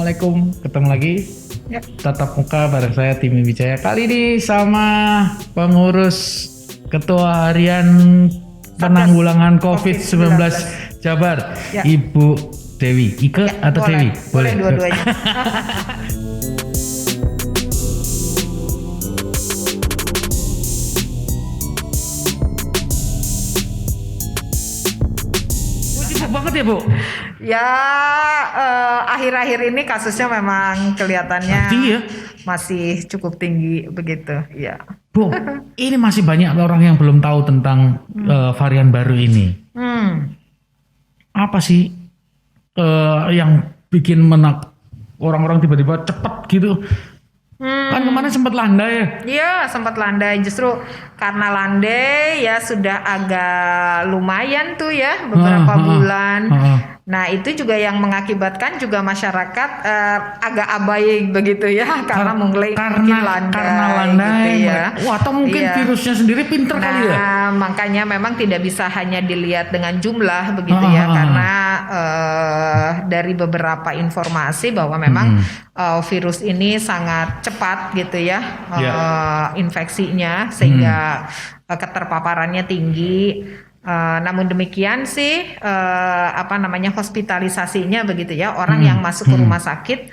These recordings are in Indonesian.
Assalamualaikum, ketemu lagi Ya. tatap muka bareng saya Timi Wijaya. Kali ini sama pengurus ketua harian penanggulangan COVID-19 Jabar, Ya. Ibu Dewi. Ike Ya, atau boleh. Dewi? Boleh dua-duanya. Sibuk banget ya Bu? Ya, akhir-akhir ini kasusnya memang kelihatannya Tinggi ya? masih cukup tinggi begitu. Ya. Bu, ini masih banyak orang yang belum tahu tentang varian baru ini. Apa sih yang bikin orang-orang tiba-tiba cepet gitu? Kan kemarin sempat landai ya? Iya, sempat landai. Justru karena landai ya sudah agak lumayan tuh ya beberapa bulan. Nah itu juga yang mengakibatkan juga masyarakat agak abai begitu ya karena mungkin landai. Karena landai gitu ya. Wah, atau mungkin Iya. virusnya sendiri pinter kali ya? Nah, makanya memang tidak bisa hanya dilihat dengan jumlah begitu ya, karena dari beberapa informasi bahwa memang virus ini sangat cepat gitu ya, infeksinya sehingga keterpaparannya tinggi. Namun demikian sih, hospitalisasinya begitu ya, orang yang masuk ke rumah sakit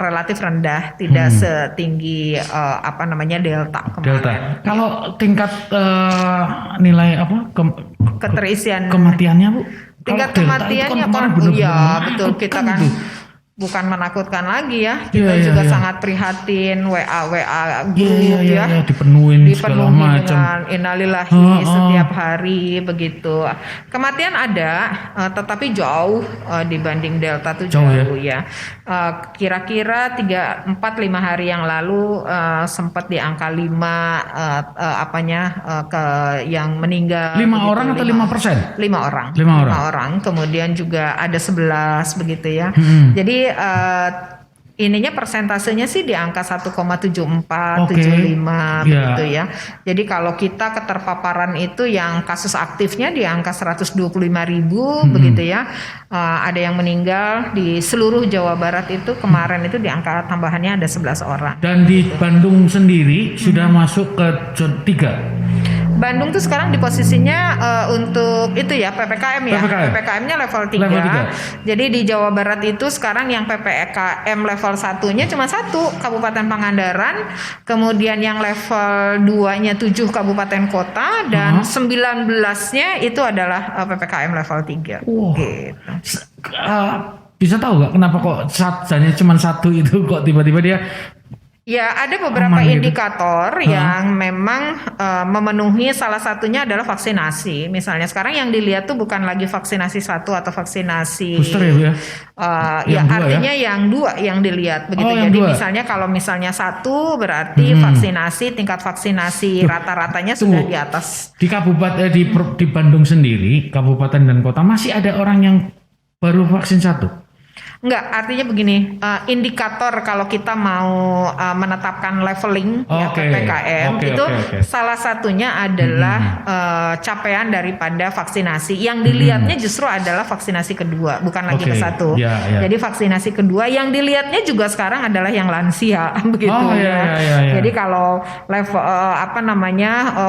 relatif rendah, tidak setinggi delta kemarin. Delta. Kalau tingkat nilai Keterisian kematiannya Bu? tingkat Kalau Delta itu kematiannya kemarin kan bener-bener iya betul, kita menakutkan kan itu. bukan menakutkan lagi ya, kita Iya, juga iya. sangat prihatin, WA grup Iya, ya dipenuhin segala macam. dengan innalillahi setiap hari begitu. Kematian ada, tetapi jauh dibanding delta tuh jauh ya. Kira-kira 3, 4, 5 hari yang lalu sempat di angka 5 yang meninggal. 5 orang atau 5%? 5 orang. 5 orang. 5 orang. Kemudian juga ada 11 begitu ya. Jadi ininya persentasenya sih di angka 1,74, 75 begitu ya. Jadi kalau kita keterpaparan itu yang kasus aktifnya di angka 125.000 begitu ya. Ada yang meninggal di seluruh Jawa Barat itu kemarin itu di angka tambahannya ada 11 orang. Dan di Bandung sendiri sudah masuk ke zona 3. Bandung tuh sekarang di posisinya untuk itu ya PPKM ya. PPKM-nya level 3. Level 3. Jadi di Jawa Barat itu sekarang yang PPKM level 1-nya cuma 1 Kabupaten Pangandaran, kemudian yang level 2-nya 7 kabupaten kota dan 19-nya itu adalah PPKM level 3. Wow. Gitu. Bisa tahu nggak kenapa kok satjanya cuma 1 itu kok tiba-tiba dia Ya, ada beberapa aman gitu? indikator yang memang memenuhi, salah satunya adalah vaksinasi. Misalnya sekarang yang dilihat tuh bukan lagi vaksinasi 1 atau vaksinasi booster ya Bu ya? Yang dua artinya yang 2 yang dilihat begitu. yang Jadi 2. misalnya kalau misalnya 1 berarti vaksinasi, tingkat vaksinasi rata-ratanya sudah di atas. Di kabupaten di Bandung sendiri, kabupaten dan kota masih ada orang yang baru vaksin 1. Enggak, artinya begini, indikator kalau kita mau menetapkan leveling ya PPKM itu salah satunya adalah capaian daripada vaksinasi. Yang dilihatnya justru adalah vaksinasi kedua, bukan lagi ke 1. Jadi vaksinasi kedua yang dilihatnya juga sekarang adalah yang lansia begitu ya. Jadi kalau level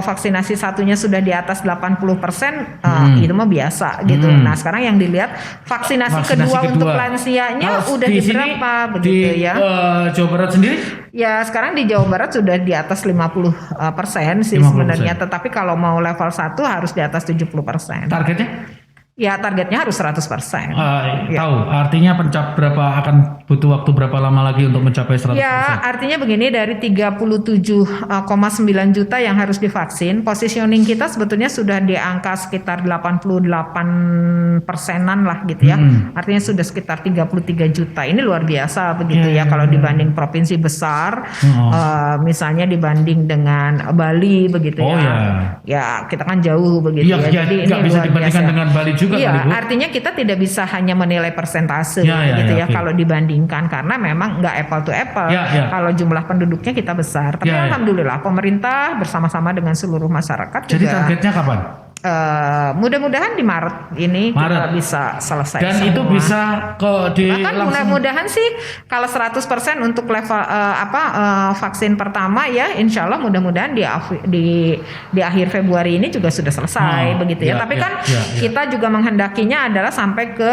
vaksinasi 1-nya sudah di atas 80%, itu mah biasa gitu. Nah, sekarang yang dilihat vaksinasi kedua untuk lansia udah di berapa begitu di, ya? Jawa Barat sendiri? Ya sekarang di Jawa Barat sudah di atas 50% sih 50%. Sebenarnya. Tetapi kalau mau level 1 harus di atas 70%. Targetnya? Ya targetnya harus 100%. Tahu artinya akan butuh waktu berapa lama lagi untuk mencapai 100%? Ya artinya begini, dari 37,9 juta yang harus divaksin, positioning kita sebetulnya sudah di angka sekitar 88%-an lah gitu ya. Artinya sudah sekitar 33 juta. Ini luar biasa begitu ya kalau dibanding provinsi besar, misalnya dibanding dengan Bali begitu ya kita kan jauh begitu ya. Jadi ini bisa luar dibandingkan biasa dengan Bali juga. Iya, artinya kita tidak bisa hanya menilai persentase kalau dibandingkan, karena memang nggak apple to apple. Kalau jumlah penduduknya kita besar, tapi alhamdulillah pemerintah bersama-sama dengan seluruh masyarakat Jadi juga. targetnya kapan? mudah-mudahan di Maret ini kita bisa selesai. Dan semua. itu bisa bahkan mudah-mudahan sih kalau 100% untuk level vaksin pertama ya, insya Allah mudah-mudahan di akhir Februari ini juga sudah selesai begitu ya. Tapi kan kita juga menghendakinya adalah sampai ke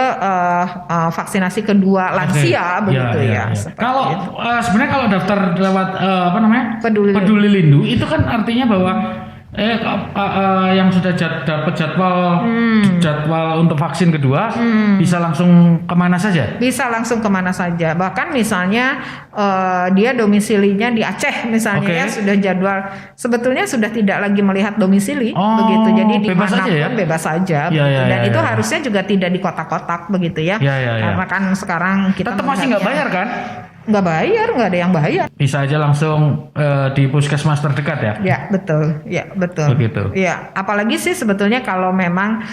vaksinasi kedua lansia begitu ya. Kalau sebenarnya kalau daftar lewat Peduli Lindungi itu kan artinya bahwa yang sudah dapat jadwal untuk vaksin kedua bisa langsung kemana saja? Bisa langsung kemana saja. Bahkan misalnya dia domisilinya di Aceh misalnya ya, sudah jadwal sebetulnya sudah tidak lagi melihat domisili begitu. Jadi di manapun bebas saja. Dan itu harusnya juga tidak di kotak-kotak begitu ya. Karena kan sekarang kita tetap masih nggak bayar kan? Nggak bayar, nggak ada yang bayar. Bisa aja langsung di puskesmas terdekat ya? Ya betul. Begitu. Ya, apalagi sih sebetulnya kalau memang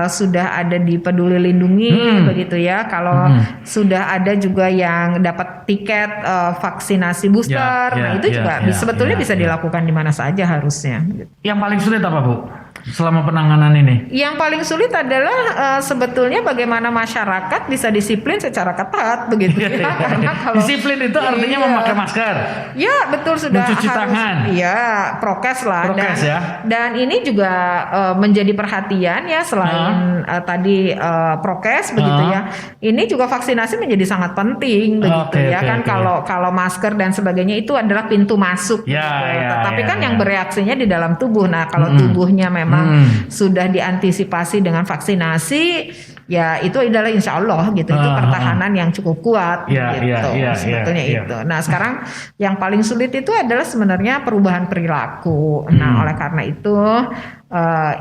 sudah ada di Peduli Lindungi begitu ya. Kalau sudah ada juga yang dapat tiket vaksinasi booster, itu juga sebetulnya bisa dilakukan di mana saja harusnya. Yang paling sulit apa Bu? Selama penanganan ini? Yang paling sulit adalah sebetulnya bagaimana masyarakat bisa disiplin secara ketat begitu ya. Karena kalau disiplin itu artinya memakai masker. Ya betul, sudah mencuci tangan. Iya, prokes lah. Dan ini juga menjadi perhatian ya, selain tadi prokes begitu ya. Ini juga vaksinasi menjadi sangat penting begitu ya. Kalau masker dan sebagainya itu adalah pintu masuk. Tapi kan yang bereaksinya di dalam tubuh. Nah kalau tubuhnya memang sudah diantisipasi dengan vaksinasi, ya itu adalah insya Allah gitu, itu pertahanan yang cukup kuat gitu sebetulnya itu. Nah sekarang yang paling sulit itu adalah sebenarnya perubahan perilaku. Nah oleh karena itu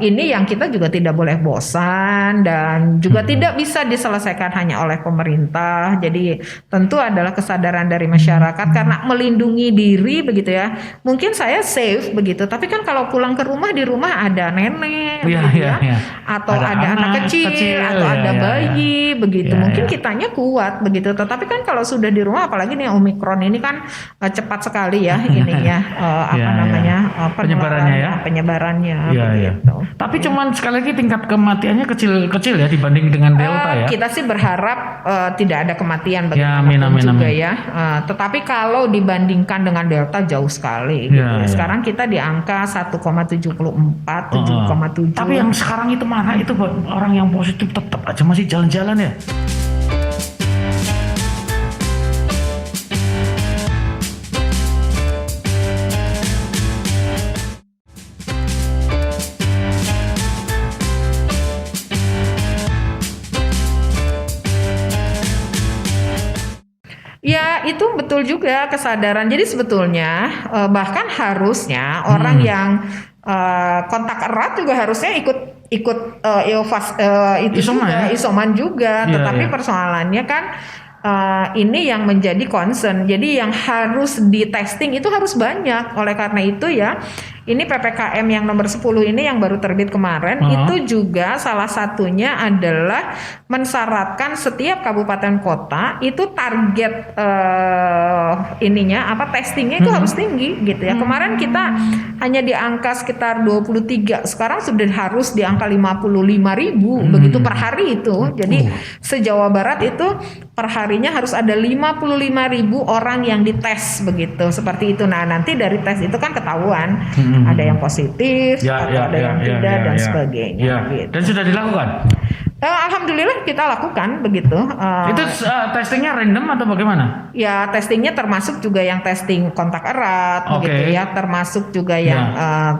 ini yang kita juga tidak boleh bosan dan juga tidak bisa diselesaikan hanya oleh pemerintah. Jadi tentu adalah kesadaran dari masyarakat karena melindungi diri begitu ya. Mungkin saya safe begitu, tapi kan kalau pulang ke rumah, di rumah ada nenek atau ada anak kecil atau ada bayi begitu. Mungkin kitanya kuat begitu, tetapi kan kalau sudah di rumah, apalagi nih Omikron ini kan cepat sekali ya ininya penyebarannya. Gitu. Tapi cuman sekali lagi tingkat kematiannya kecil ya dibanding dengan Delta ya. Kita sih berharap tidak ada kematian bagaimanapun juga ya. Tetapi kalau dibandingkan dengan Delta jauh sekali. Gitu. Sekarang kita di angka 1,74, 7,7. Tapi yang sekarang itu mana itu buat orang yang positif tetap aja masih jalan-jalan ya. Ya itu betul juga kesadaran. Jadi sebetulnya bahkan harusnya orang yang kontak erat juga harusnya ikut isoman juga. Tetapi persoalannya kan ini yang menjadi concern. Jadi yang harus di testing itu harus banyak. Oleh karena itu ya, ini PPKM yang nomor 10 ini yang baru terbit kemarin, itu juga salah satunya adalah mensyaratkan setiap kabupaten kota itu target testingnya itu harus tinggi gitu ya. Kemarin kita hanya di angka sekitar 23, sekarang sudah harus di angka 55.000 begitu per hari itu. Jadi se-Jawa Barat itu per harinya harus ada 55.000 orang yang dites begitu, seperti itu. Nah nanti dari tes itu kan ketahuan ada yang positif atau ada yang tidak dan sebagainya. Gitu. Dan sudah dilakukan? Alhamdulillah kita lakukan begitu. Itu testingnya random atau bagaimana? Ya testingnya termasuk juga yang testing kontak erat begitu ya, termasuk juga yang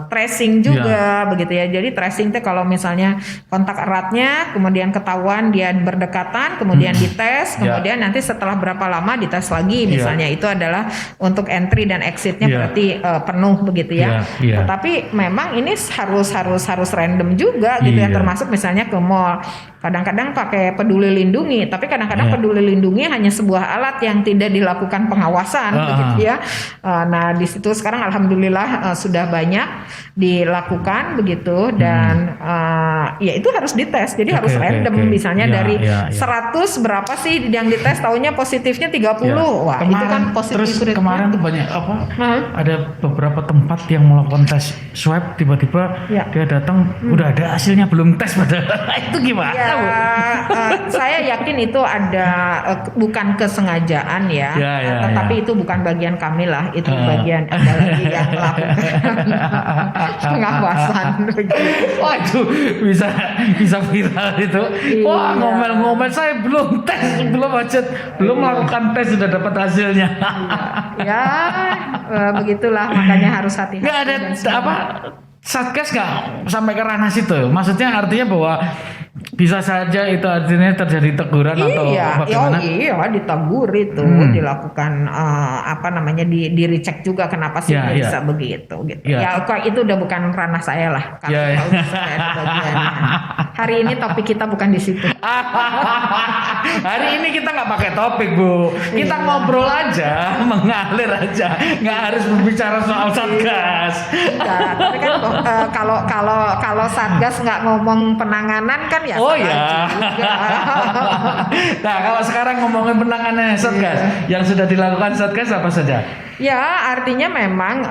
tracing juga begitu ya. Jadi tracing itu kalau misalnya kontak eratnya kemudian ketahuan dia berdekatan, kemudian dites, kemudian nanti setelah berapa lama dites lagi misalnya, itu adalah untuk entry dan exitnya berarti penuh begitu ya. Tetapi memang ini harus random juga gitu ya, termasuk misalnya ke mall. Kadang-kadang pakai Peduli Lindungi, tapi kadang-kadang Peduli Lindungi hanya sebuah alat yang tidak dilakukan pengawasan, begitu ya. Nah di situ sekarang alhamdulillah sudah banyak dilakukan begitu, dan ya itu harus dites, jadi harus random, misalnya dari 100 berapa sih yang dites, taunya positifnya 30, wah kemarin, itu kan positif. Terus kemarin tuh banyak ada beberapa tempat yang melakukan tes swab, tiba-tiba dia datang udah ada hasilnya, belum tes padahal. Itu gimana? Saya yakin itu ada bukan kesengajaan ya, tetapi itu bukan bagian kami lah, itu bagian ada lagi yang melakukan pengawasan. Waduh, bisa viral itu. Wah, ngomel-ngomel saya belum tes, belum melakukan tes sudah dapat hasilnya. Begitulah, makanya harus hati-hati. Nggak ada Satgas nggak sampai ke ranah situ? Maksudnya artinya bahwa bisa saja itu artinya terjadi teguran atau bagaimana? Ditegur itu, dilakukan di recheck juga kenapa sih bisa begitu gitu. Kok itu udah bukan ranah saya lah. Hari ini topik kita bukan di situ. Hari ini kita nggak pakai topik, Bu. Kita ngobrol aja, mengalir aja, nggak harus berbicara soal Satgas. Tapi kan kalau Satgas nggak ngomong penanganan kan ya. Nah, kalau sekarang ngomongin penanganan Satgas, yang sudah dilakukan Satgas apa saja? Ya, artinya memang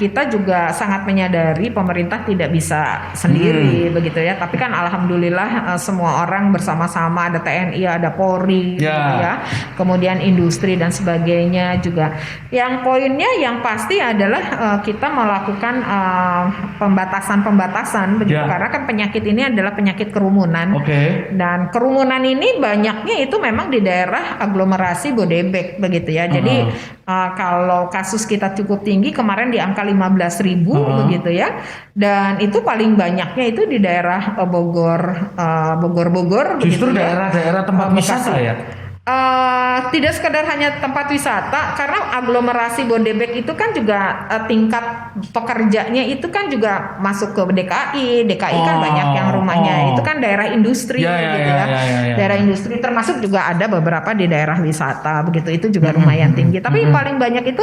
kita juga sangat menyadari pemerintah tidak bisa sendiri begitu ya. Tapi kan alhamdulillah semua orang bersama-sama, ada TNI, ada Polri gitu ya. Kemudian industri dan sebagainya juga. Yang poinnya yang pasti adalah kita melakukan pembatasan begitu, karena kan penyakit ini adalah penyakit kerumunan. Dan kerumunan ini banyaknya itu memang di daerah aglomerasi Bodebek begitu ya. Jadi kalau kasus kita cukup tinggi kemarin di angka 15.000 begitu ya, dan itu paling banyaknya itu di daerah Bogor. Justru daerah-daerah tempat wisata ya. Tidak sekedar hanya tempat wisata, karena aglomerasi Bodebek itu kan juga tingkat pekerjanya itu kan juga masuk ke DKI kan banyak yang rumahnya itu kan daerah industri daerah industri, termasuk juga ada beberapa di daerah wisata begitu, itu juga lumayan tinggi. Tapi paling banyak itu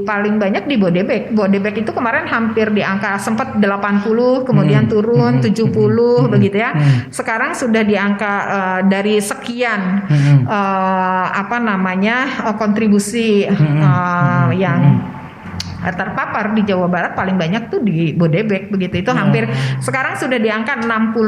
paling banyak di Bodebek itu kemarin hampir di angka sempat 80, kemudian turun 70 begitu ya. Sekarang sudah di angka dari sekian kontribusi yang terpapar di Jawa Barat, paling banyak tuh di Bodebek begitu, itu hampir sekarang sudah di angka 68%,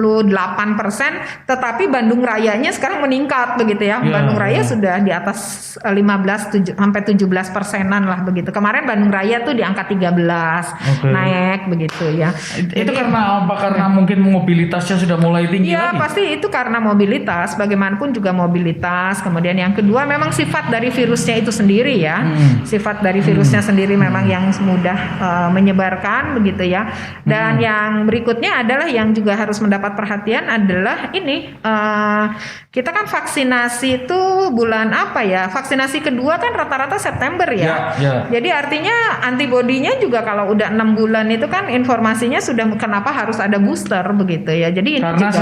tetapi Bandung Rayanya sekarang meningkat begitu ya. Bandung Raya sudah di atas 15 sampai 17%-an lah begitu. Kemarin Bandung Raya tuh di angka 13 naik begitu ya. Itu karena apa? Karena mungkin mobilitasnya sudah mulai tinggi lagi. Pasti itu karena mobilitas, bagaimanapun juga mobilitas. Kemudian yang kedua memang sifat dari virusnya itu sendiri ya. Sifat dari virusnya sendiri memang yang mudah menyebarkan begitu ya. Dan yang berikutnya adalah yang juga harus mendapat perhatian adalah ini, kita kan vaksinasi itu bulan apa ya? Vaksinasi kedua kan rata-rata September ya. Jadi artinya antibodinya juga kalau udah 6 bulan itu kan informasinya sudah kenapa harus ada booster begitu ya. Jadi ini karena juga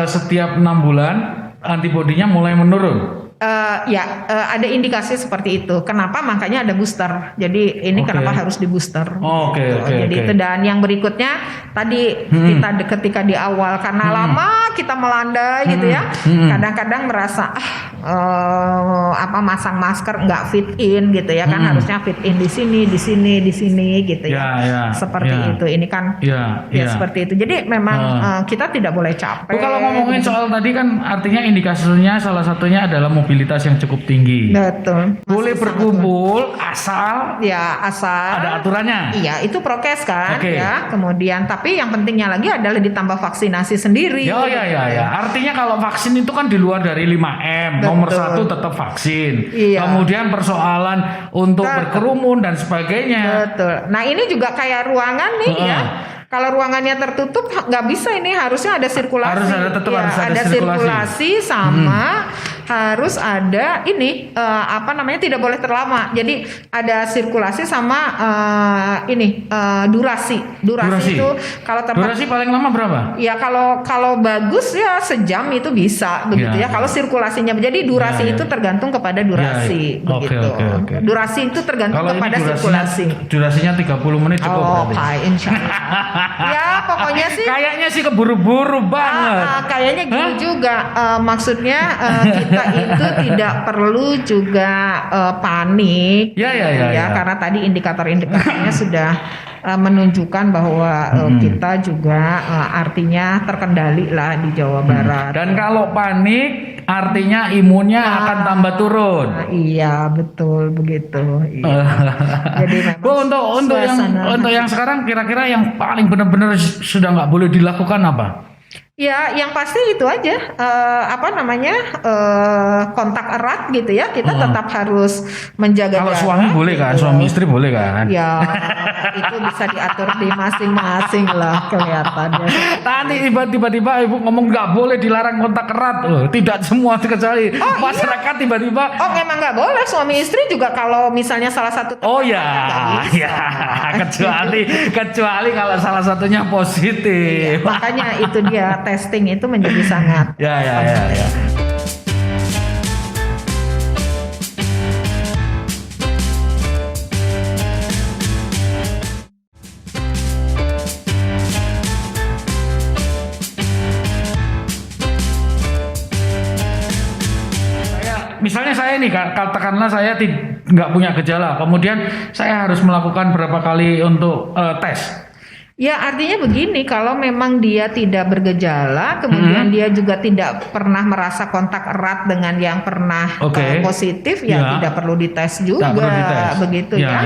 setiap 6 bulan antibodinya mulai menurun. Ada indikasi seperti itu. Kenapa? Makanya ada booster. Jadi ini kenapa harus di booster? Jadi itu, dan yang berikutnya tadi kita ketika di awal karena lama kita melandai gitu ya. Kadang-kadang merasa masang masker nggak fit in gitu ya kan, harusnya fit in di sini gitu ya. Seperti itu. Ini kan seperti itu. Jadi memang kita tidak boleh capek. Kalau ngomongin soal tadi kan artinya indikasinya salah satunya adalah mobilitas yang cukup tinggi. Betul. Boleh berkumpul asal ada aturannya. Iya, itu prokes kan ya. Kemudian tapi yang pentingnya lagi adalah ditambah vaksinasi sendiri. Artinya kalau vaksin itu kan di luar dari 5M. Nomor 1 tetap vaksin. Kemudian persoalan untuk berkerumun dan sebagainya. Betul. Nah, ini juga kayak ruangan nih ya. Kalau ruangannya tertutup nggak bisa, ini harusnya ada sirkulasi. Harus ada sirkulasi sama harus ada ini tidak boleh terlama. Jadi ada sirkulasi sama durasi. Durasi itu kalau durasi paling lama berapa? Ya kalau bagus ya sejam itu bisa begitu ya. Kalau sirkulasinya, jadi durasi itu tergantung kepada durasi begitu. Okay. Durasi itu tergantung kalau kepada sirkulasi. Durasinya 30 menit cukup. Insya Allah. Ya pokoknya sih. Kayaknya sih keburu-buru banget. Kayaknya gitu juga. Maksudnya kita itu tidak perlu juga panik. Ya. Karena tadi indikator-indikatornya sudah menunjukkan bahwa kita juga artinya terkendali lah di Jawa Barat. Dan kalau panik artinya imunnya akan tambah turun. Iya betul begitu. Iya. Jadi memang untuk yang sekarang kira-kira yang paling benar-benar sudah nggak boleh dilakukan apa? Ya, yang pasti itu aja, kontak erat gitu ya. Kita tetap harus menjaga Kalau jarak. suami boleh kan, suami istri boleh kan? Ya, itu bisa diatur di masing-masing lah kelihatannya. Tadi tiba-tiba ibu ngomong nggak boleh dilarang kontak erat, tidak semua kecuali masyarakat tiba-tiba. Oh, memang nggak boleh suami istri juga kalau misalnya salah satu. Kecuali kalau salah satunya positif. Makanya itu dia. Testing itu menjadi sangat ya. Misalnya saya nih, katakanlah saya nggak punya gejala, kemudian saya harus melakukan berapa kali untuk tes? Ya artinya begini, kalau memang dia tidak bergejala, kemudian dia juga tidak pernah merasa kontak erat dengan yang pernah positif, tidak perlu dites juga, begitu ya.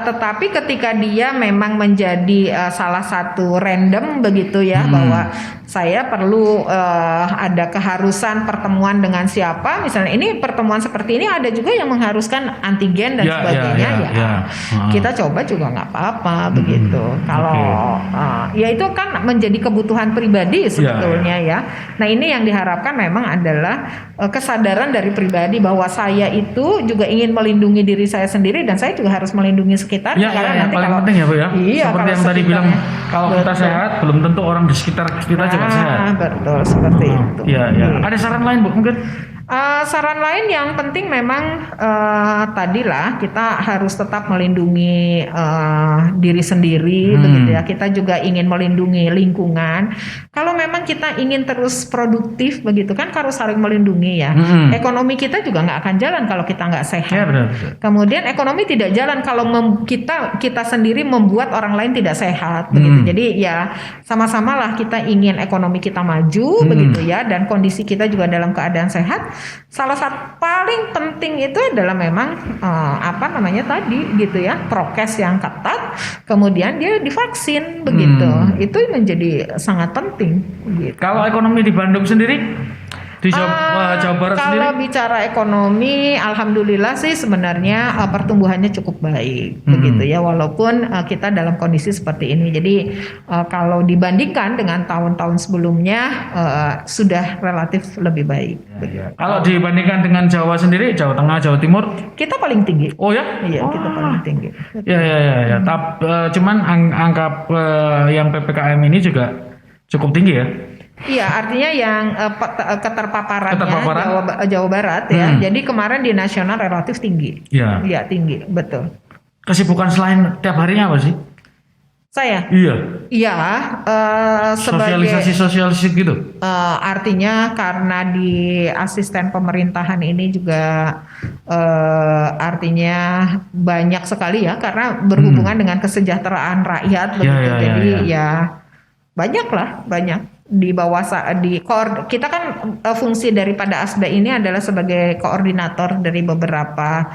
Tetapi ketika dia memang menjadi salah satu random begitu ya, bahwa saya perlu ada keharusan pertemuan dengan siapa, misalnya ini pertemuan seperti ini ada juga yang mengharuskan antigen dan sebagainya, kita coba juga nggak apa-apa begitu. Kalau ya itu kan menjadi kebutuhan pribadi sebetulnya ya. Nah ini yang diharapkan memang adalah kesadaran dari pribadi bahwa saya itu juga ingin melindungi diri saya sendiri dan saya juga harus melindungi sekitar. Karena nanti paling penting ya Bu ya. Seperti yang tadi bilang, kalau kita sehat belum tentu orang di sekitar kita juga sehat. Betul seperti itu. Ada saran lain Bu mungkin? Saran lain yang penting memang tadilah kita harus tetap melindungi diri sendiri begitu ya. Kita juga ingin melindungi lingkungan. Kalau memang kita ingin terus produktif begitu kan harus saling melindungi ya. Ekonomi kita juga nggak akan jalan kalau kita nggak sehat. Benar. Kemudian ekonomi tidak jalan kalau kita sendiri membuat orang lain tidak sehat begitu. Jadi ya sama-samalah kita ingin ekonomi kita maju begitu ya, dan kondisi kita juga dalam keadaan sehat. Salah satu paling penting itu adalah memang tadi gitu ya, prokes yang ketat, kemudian dia divaksin begitu. Itu menjadi sangat penting gitu. Kalau ekonomi di Bandung sendiri, di Jawa Barat sendiri? Kalau bicara ekonomi, alhamdulillah sih sebenarnya pertumbuhannya cukup baik begitu ya, walaupun kita dalam kondisi seperti ini. Jadi kalau dibandingkan dengan tahun-tahun sebelumnya sudah relatif lebih baik. Kalau dibandingkan dengan Jawa sendiri, Jawa Tengah, Jawa Timur, kita paling tinggi. Oh ya? Iya, kita paling tinggi. Ya. Cuman angka yang PPKM ini juga cukup tinggi ya. Iya, artinya yang keterpaparannya Jawa Barat ya. Jadi kemarin di nasional relatif tinggi. Iya, tinggi, betul. Kesibukan selain tiap harinya apa sih? Saya? Iya. Sebagai sosialisasi gitu. Artinya karena di asisten pemerintahan ini juga artinya banyak sekali ya, karena berhubungan dengan kesejahteraan rakyat begitu. Jadi banyak di bawah kita kan fungsi daripada ASDA ini adalah sebagai koordinator dari beberapa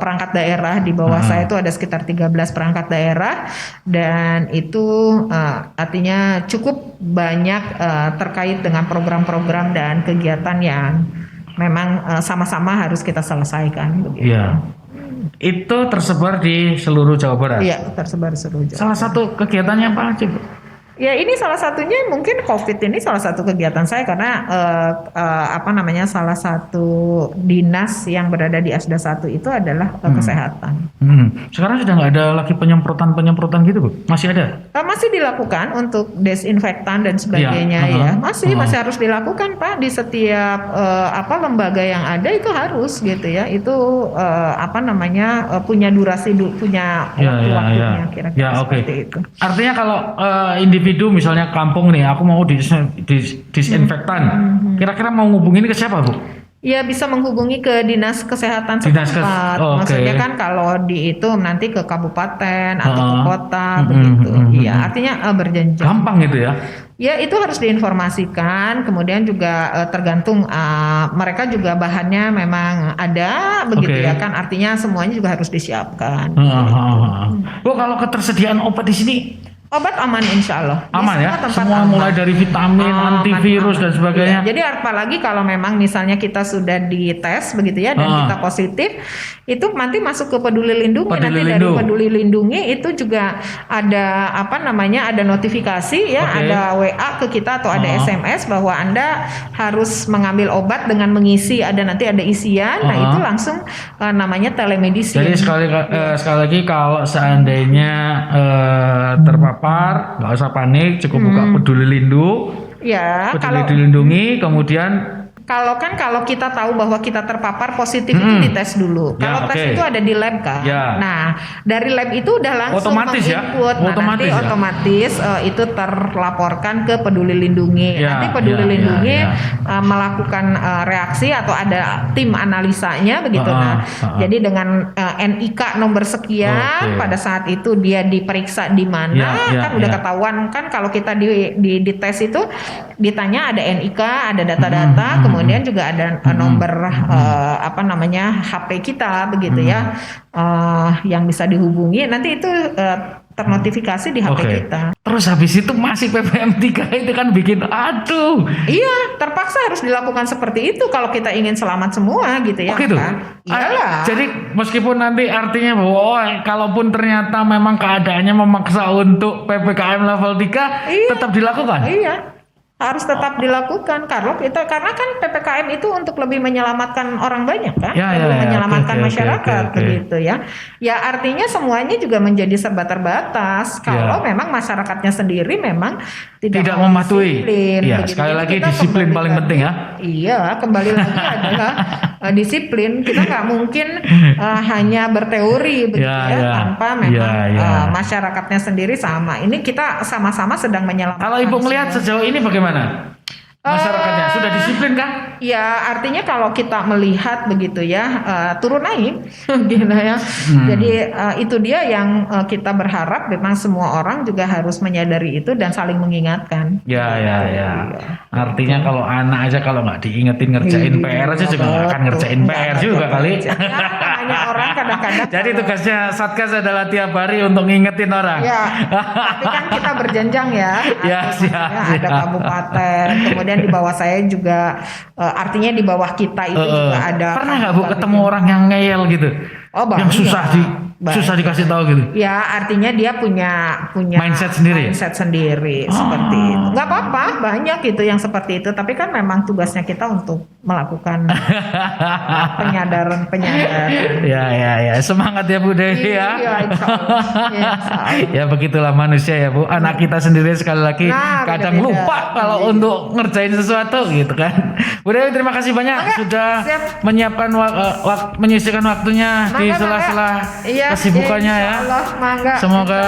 perangkat daerah. Di bawah saya itu ada sekitar 13 perangkat daerah, dan itu artinya cukup banyak terkait dengan program-program dan kegiatan yang memang sama-sama harus kita selesaikan begitu. Iya. Itu tersebar di seluruh Jawa Barat. Iya, tersebar di seluruh Jawa Barat. Salah satu kegiatannya apa aja, Bu? Ya ini salah satunya mungkin COVID ini salah satu kegiatan saya karena salah satu dinas yang berada di Asda 1 itu adalah kesehatan. Sekarang sudah nggak ada lagi penyemprotan gitu Bu? Masih ada? Masih dilakukan untuk desinfektan dan sebagainya ya. Masih harus dilakukan Pak di setiap lembaga yang ada itu harus gitu ya. Itu punya durasi punya waktu-waktunya kira-kira seperti itu. Artinya kalau individu misalnya kampung nih, aku mau disinfektan, kira-kira mau ngubungin ke siapa Bu? Ya bisa menghubungi ke dinas kesehatan setempat. Maksudnya kan kalau di itu nanti ke kabupaten atau ke kota begitu. Iya, artinya berjenjang. Gampang gitu ya? Ya itu harus diinformasikan. Kemudian juga tergantung mereka juga bahannya memang ada begitu ya kan. Artinya semuanya juga harus disiapkan. Bu, kalau ketersediaan obat di sini? Obat aman insya Allah. Aman ya? Semua aman. Mulai dari vitamin, antivirus dan sebagainya. Ya, jadi apalagi kalau memang misalnya kita sudah dites begitu ya dan kita positif, itu nanti masuk ke Peduli Lindungi. Dari Peduli Lindungi itu juga ada ada notifikasi ya, ada WA ke kita atau ada SMS bahwa Anda harus mengambil obat dengan mengisi nanti ada isian. Nah itu langsung namanya telemedicine. Jadi sekali lagi kalau seandainya terpapar, nggak usah panik, cukup buka Peduli Lindungi, kemudian kalau kita tahu bahwa kita terpapar positif itu dites dulu. Kalau tes itu ada di lab kan. Nah, dari lab itu udah langsung otomatis menginput. Nanti otomatis itu terlaporkan ke Peduli Lindungi. Nanti Peduli Lindungi melakukan reaksi atau ada tim analisanya begitu. Jadi dengan NIK nomor sekian pada saat itu dia diperiksa di mana kan udah ketahuan kan kalau kita di tes itu ditanya ada NIK, ada data-data, kemudian juga ada nomor HP kita begitu ya, yang bisa dihubungi. Nanti itu ternotifikasi di HP kita. Terus habis itu masih PPM 3 itu kan bikin aduh. Iya, terpaksa harus dilakukan seperti itu kalau kita ingin selamat semua gitu ya. Gitu. Iyalah. Jadi meskipun nanti artinya bahwa kalaupun ternyata memang keadaannya memaksa untuk PPKM level 3 tetap dilakukan. Iya. Harus tetap dilakukan karena kan PPKM itu untuk lebih menyelamatkan orang banyak kan, menyelamatkan masyarakat begitu ya. Ya artinya semuanya juga menjadi serba terbatas kalau memang masyarakatnya sendiri memang tidak mematuhi. Iya, sekali lagi disiplin paling penting ya. Iya, kembali lagi adalah disiplin. Kita nggak mungkin hanya berteori begitu tanpa memang masyarakatnya sendiri sama. Ini kita sama-sama sedang menyelamatkan. Kalau Ibu melihat sejauh ini bagaimana? Masyarakatnya sudah disiplin kan? Ya artinya kalau kita melihat begitu ya turun naik gitu ya. Jadi itu dia yang kita berharap memang semua orang juga harus menyadari itu dan saling mengingatkan. Ya. Artinya kalau anak aja kalau nggak diingetin ngerjain PR aja juga nggak akan ngerjain PR juga kali. Hanya orang kadang-kadang. Jadi tugasnya Satgas adalah tiap hari untuk ngingetin orang. Ya. Tapi kan kita berjenjang ya. Ada kabupaten, kemudian di bawah saya juga artinya di bawah kita itu juga ada. Pernah nggak Bu ketemu orang yang ngeyel gitu? Yang susah dikasih tahu gitu. Ya artinya dia punya mindset sendiri seperti itu. Nggak apa-apa, banyak gitu yang seperti itu. Tapi kan memang tugasnya kita untuk melakukan penyadaran. Ya. Semangat ya Bu Dewi ya. Iya, insya Allah. Ya begitulah manusia ya Bu. Anak kita sendiri sekali lagi kadang lupa kalau untuk ngerjain sesuatu gitu kan. Bu Dewi terima kasih banyak sudah menyiapkan menyisihkan waktunya di sela-sela kesibukannya ya. Allah, semoga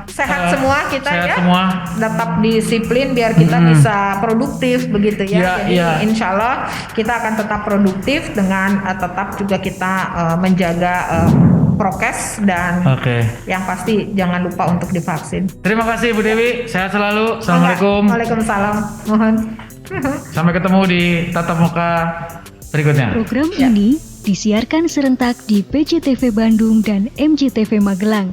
sehat semua kita sehat ya. Semua. Tetap disiplin biar kita bisa produktif begitu ya. Jadi insya Allah kita akan tetap produktif dengan tetap juga kita menjaga prokes dan yang pasti jangan lupa untuk divaksin. Terima kasih Bu Dewi, sehat selalu. Assalamualaikum. Waalaikumsalam. Mohon. Sampai ketemu di tatap muka berikutnya. Program ini disiarkan serentak di PJTV Bandung dan MJTV Magelang.